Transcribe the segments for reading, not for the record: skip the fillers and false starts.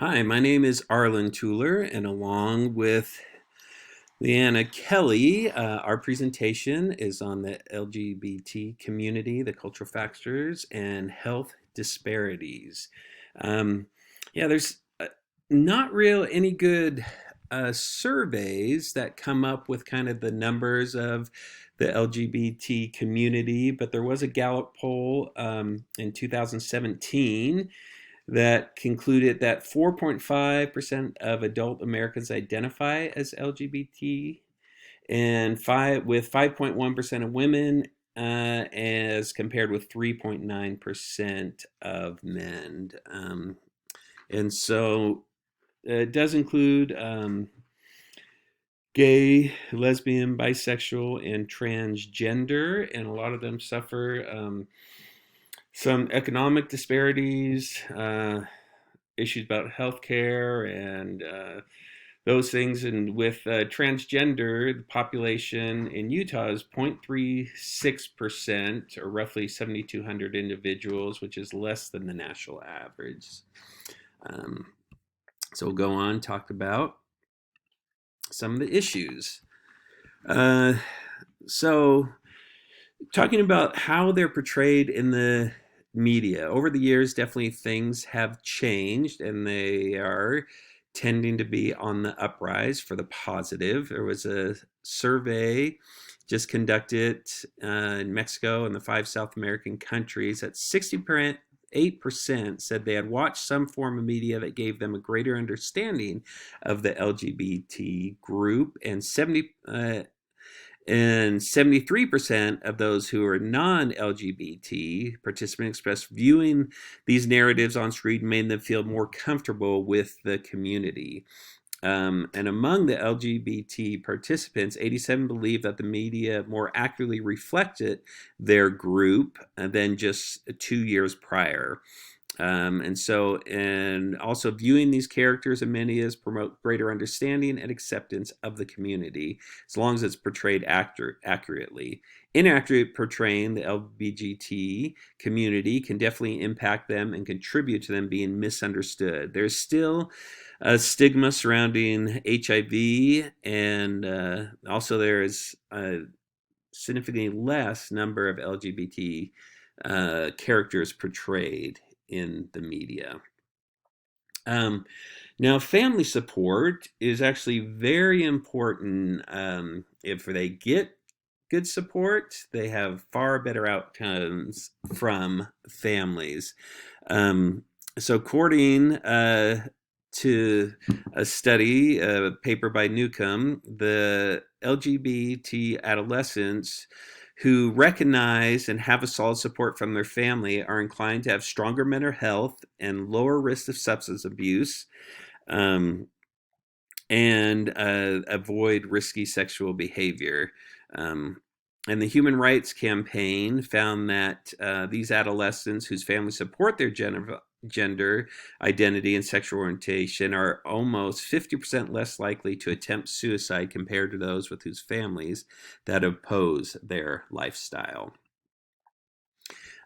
Hi, my name is Arlen Tuller, and along with Leanna Kelly, our presentation is on the LGBT community, the cultural factors, and health disparities. Um, yeah, there's not real any good surveys that come up with kind of the numbers of the LGBT community, but there was a Gallup poll in 2017 that concluded that 4.5% of adult Americans identify as LGBT, and 5.1% of women, as compared with 3.9% of men. And so it does include gay, lesbian, bisexual, and transgender, and a lot of them suffer some economic disparities, issues about healthcare, and those things. And with transgender, the population in Utah is 0.36%, or roughly 7,200 individuals, which is less than the national average. Um, so we'll go on, talk about some of the issues. Uh, so, talking about how they're portrayed in the media. Over the years, definitely things have changed, and they are tending to be on the uprise for the positive. There was a survey just conducted in Mexico and the five South American countries that 8% said they had watched some form of media that gave them a greater understanding of the LGBT group, and 73% of those who are non-LGBT participants expressed viewing these narratives on screen made them feel more comfortable with the community. And among the LGBT participants, 87 believe that the media more accurately reflected their group than just 2 years prior. And also viewing these characters and medias promote greater understanding and acceptance of the community, as long as it's portrayed accurately. Inaccurate portraying the LGBT community can definitely impact them and contribute to them being misunderstood. There's still a stigma surrounding HIV, and also there is a significantly less number of LGBT characters portrayed in the media. Um, Now, family support is actually very important. If they get good support, they have far better outcomes from families. Um, so, according to a study, a paper by Newcomb, the LGBT adolescents who recognize and have a solid support from their family are inclined to have stronger mental health and lower risk of substance abuse, um, and avoid risky sexual behavior. Um, and the Human Rights Campaign found that these adolescents whose families support their gender identity and sexual orientation are almost 50% less likely to attempt suicide compared to those with whose families that oppose their lifestyle.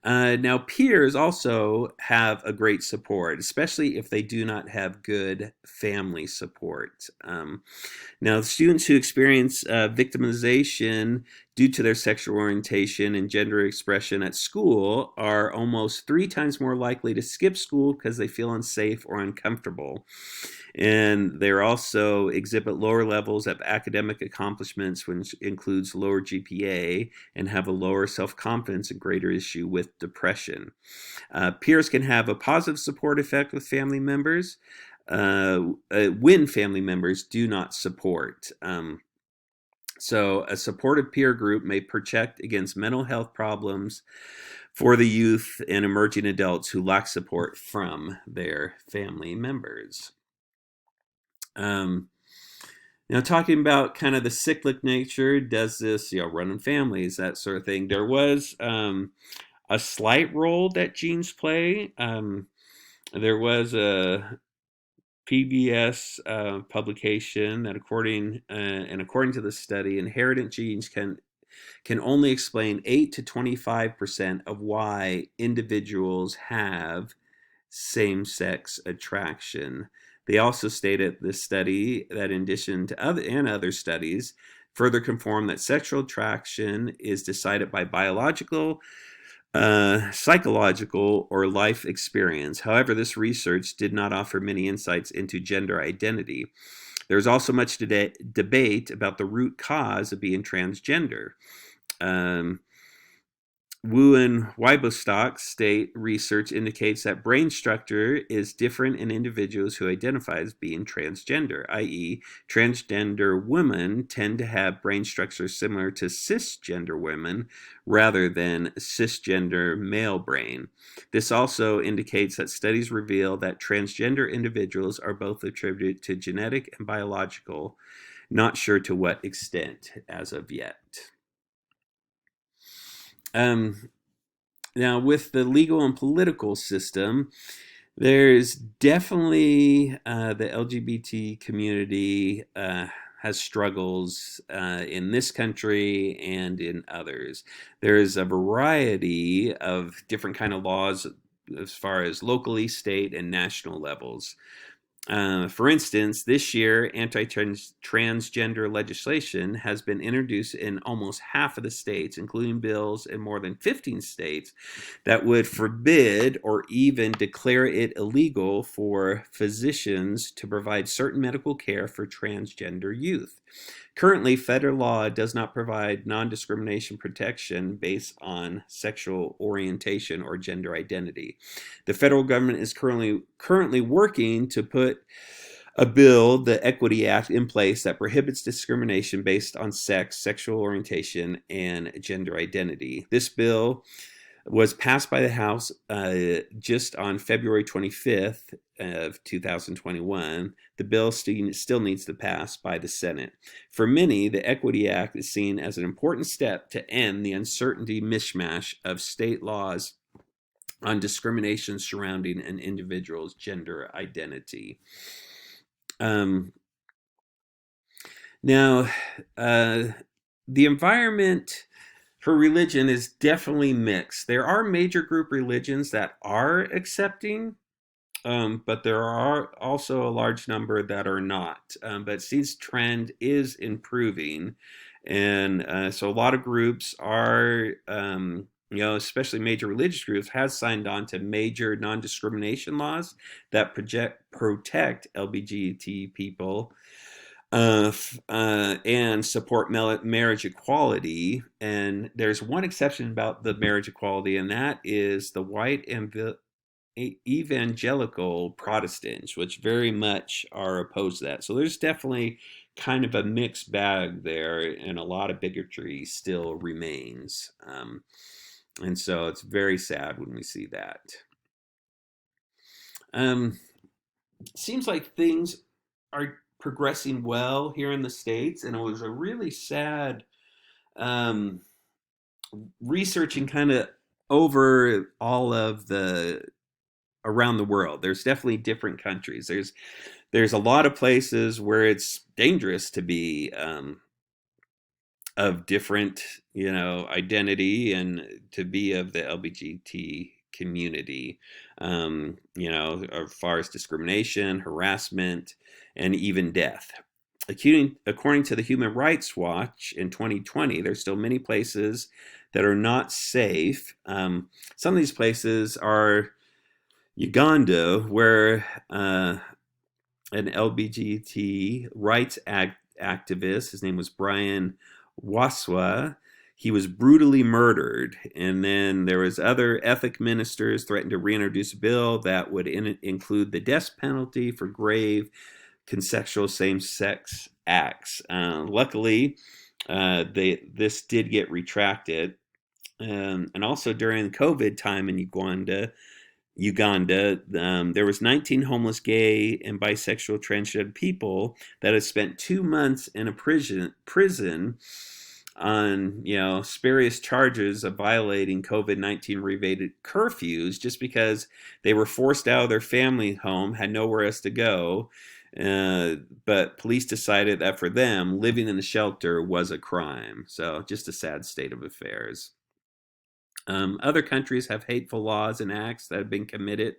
Now, peers also have a great support, especially if they do not have good family support. Now, students who experience victimization due to their sexual orientation and gender expression at school are almost 3 times more likely to skip school because they feel unsafe or uncomfortable. And they also exhibit lower levels of academic accomplishments, which includes lower GPA, and have a lower self confidence and greater issue with depression. Peers can have a positive support effect with family members when family members do not support. So, a supportive peer group may protect against mental health problems for the youth and emerging adults who lack support from their family members. Um, Talking about kind of the cyclic nature, does this, run in families, that sort of thing. There was a slight role that genes play. There was a PBS publication that, according to the study, inherited genes can only explain 8 to 25% of why individuals have same-sex attraction. They also stated this study that in addition to other studies further confirm that sexual attraction is decided by biological, psychological, or life experience. However, this research did not offer many insights into gender identity. There's also much debate about the root cause of being transgender. Um, Wu and Weibostock's state research indicates that brain structure is different in individuals who identify as being transgender, i.e., transgender women tend to have brain structures similar to cisgender women rather than cisgender male brain. This also indicates that studies reveal that transgender individuals are both attributed to genetic and biological, not sure to what extent as of yet. Now, with the legal and political system, there's definitely the LGBT community has struggles in this country and in others. There's a variety of different kind of laws as far as locally, state, and national levels. For instance, this year, anti-transgender legislation has been introduced in almost half of the states, including bills in more than 15 states that would forbid or even declare it illegal for physicians to provide certain medical care for transgender youth. Currently, federal law does not provide non-discrimination protection based on sexual orientation or gender identity. The federal government is currently working to put a bill, the Equity Act, in place that prohibits discrimination based on sex, sexual orientation, and gender identity. This bill was passed by the House just on February 25th of 2021. The bill still needs to pass by the Senate. For many, the Equity Act is seen as an important step to end the uncertainty mishmash of state laws on discrimination surrounding an individual's gender identity. Now, the environment for religion is definitely mixed. There are major group religions that are accepting, but there are also a large number that are not. But it seems trend is improving, and so a lot of groups are, especially major religious groups, has signed on to major non-discrimination laws that protect LGBT people and support marriage equality. And there's one exception about the marriage equality, and that is the white evangelical Protestants, which very much are opposed to that. So there's definitely kind of a mixed bag there, and a lot of bigotry still remains. And so it's very sad when we see that. Seems like things are progressing well here in the States, and it was a really sad researching kind of over all of the around the world. There's definitely different countries. There's a lot of places where it's dangerous to be of different, identity and to be of the LGBT community, as far as discrimination, harassment, and even death. According to the Human Rights Watch in 2020, there's still many places that are not safe. Some of these places are Uganda, where an LGBT rights activist, his name was Brian Waswa, he was brutally murdered. And then there was other ethnic ministers threatened to reintroduce a bill that would include the death penalty for grave consensual same-sex acts. Luckily, this did get retracted. And also during the COVID time in Uganda, there was 19 homeless gay and bisexual transgender people that had spent 2 months in a prison on spurious charges of violating COVID-19 related curfews just because they were forced out of their family home, had nowhere else to go. But police decided that for them, living in a shelter was a crime. So just a sad state of affairs. Other countries have hateful laws and acts that have been committed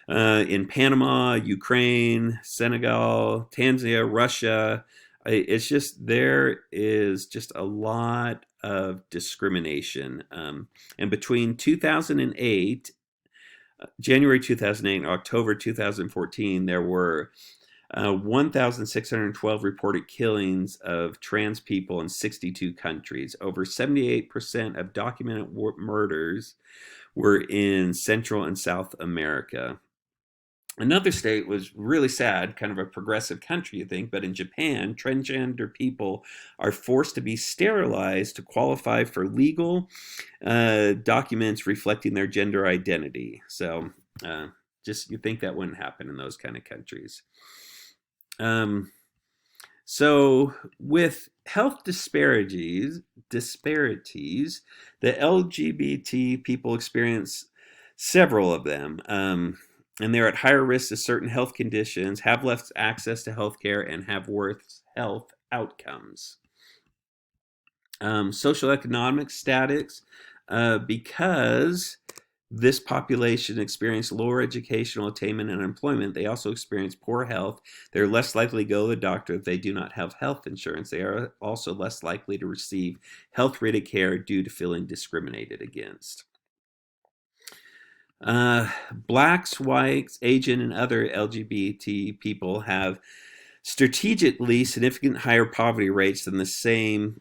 in Panama, Ukraine, Senegal, Tanzania, Russia. It's just there is just a lot of discrimination. And between 2008, January 2008, and October 2014, there were 1,612 reported killings of trans people in 62 countries. Over 78% of documented murders were in Central and South America. Another state was really sad, kind of a progressive country, you think, but in Japan, transgender people are forced to be sterilized to qualify for legal documents reflecting their gender identity. So just you think that wouldn't happen in those kind of countries. So with health disparities, the LGBT people experience several of them. And they're at higher risk of certain health conditions, have less access to health care, and have worse health outcomes. Social economic status, because this population experienced lower educational attainment and employment, they also experience poor health. They're less likely to go to the doctor if they do not have health insurance. They are also less likely to receive health-rated care due to feeling discriminated against. Blacks, whites, Asian, and other LGBT people have strategically significant higher poverty rates than the same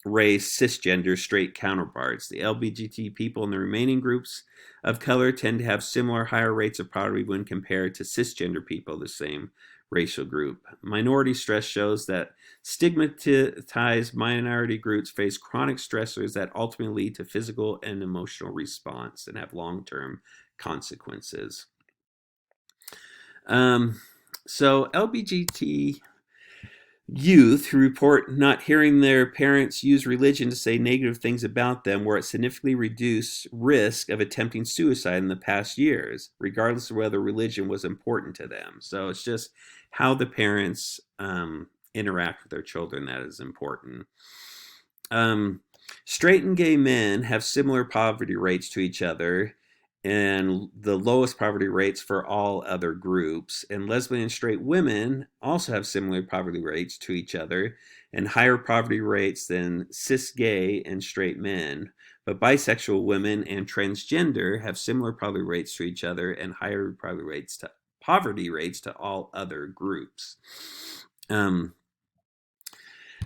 race cisgender straight counterparts. The LGBT people and the remaining groups of color tend to have similar higher rates of poverty when compared to cisgender people, the same racial group. Minority stress shows that stigmatized minority groups face chronic stressors that ultimately lead to physical and emotional response and have long-term consequences. So LGBT youth who report not hearing their parents use religion to say negative things about them were at significantly reduced risk of attempting suicide in the past years, regardless of whether religion was important to them. So it's just how the parents interact with their children that is important. Straight and gay men have similar poverty rates to each other, and the lowest poverty rates for all other groups. And lesbian and straight women also have similar poverty rates to each other and higher poverty rates than cis gay and straight men. But bisexual women and transgender have similar poverty rates to each other and higher poverty rates to all other groups.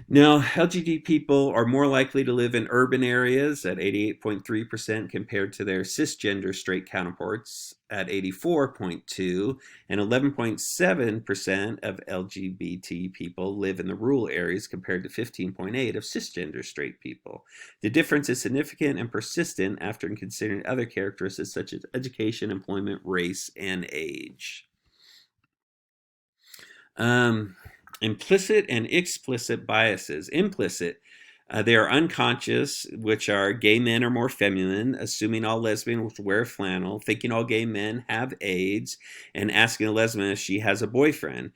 Now, LGBT people are more likely to live in urban areas at 88.3% compared to their cisgender straight counterparts at 84.2%, and 11.7% of LGBT people live in the rural areas compared to 15.8% of cisgender straight people. The difference is significant and persistent after considering other characteristics such as education, employment, race, and age. Implicit and explicit biases. Implicit, they are unconscious, which are gay men are more feminine, assuming all lesbians wear flannel, thinking all gay men have AIDS, and asking a lesbian if she has a boyfriend.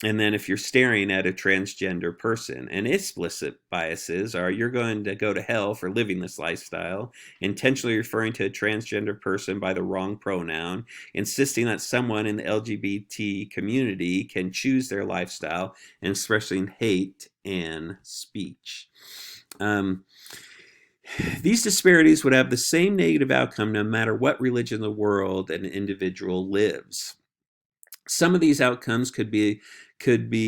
And then if you're staring at a transgender person. And explicit biases are you're going to go to hell for living this lifestyle, intentionally referring to a transgender person by the wrong pronoun, insisting that someone in the LGBT community can choose their lifestyle, and expressing hate and speech. These disparities would have the same negative outcome no matter what religion in the world an individual lives. Some of these outcomes could be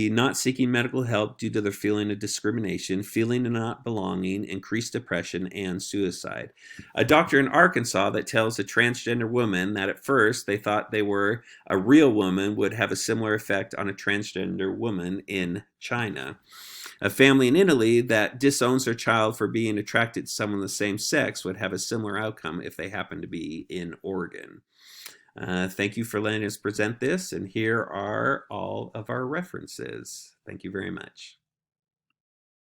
not seeking medical help due to their feeling of discrimination, feeling of not belonging, increased depression, and suicide. A doctor in Arkansas that tells a transgender woman that at first they thought they were a real woman would have a similar effect on a transgender woman in China. A family in Italy that disowns their child for being attracted to someone of the same sex would have a similar outcome if they happen to be in Oregon. Thank you for letting us present this, and here are all of our references. Thank you very much.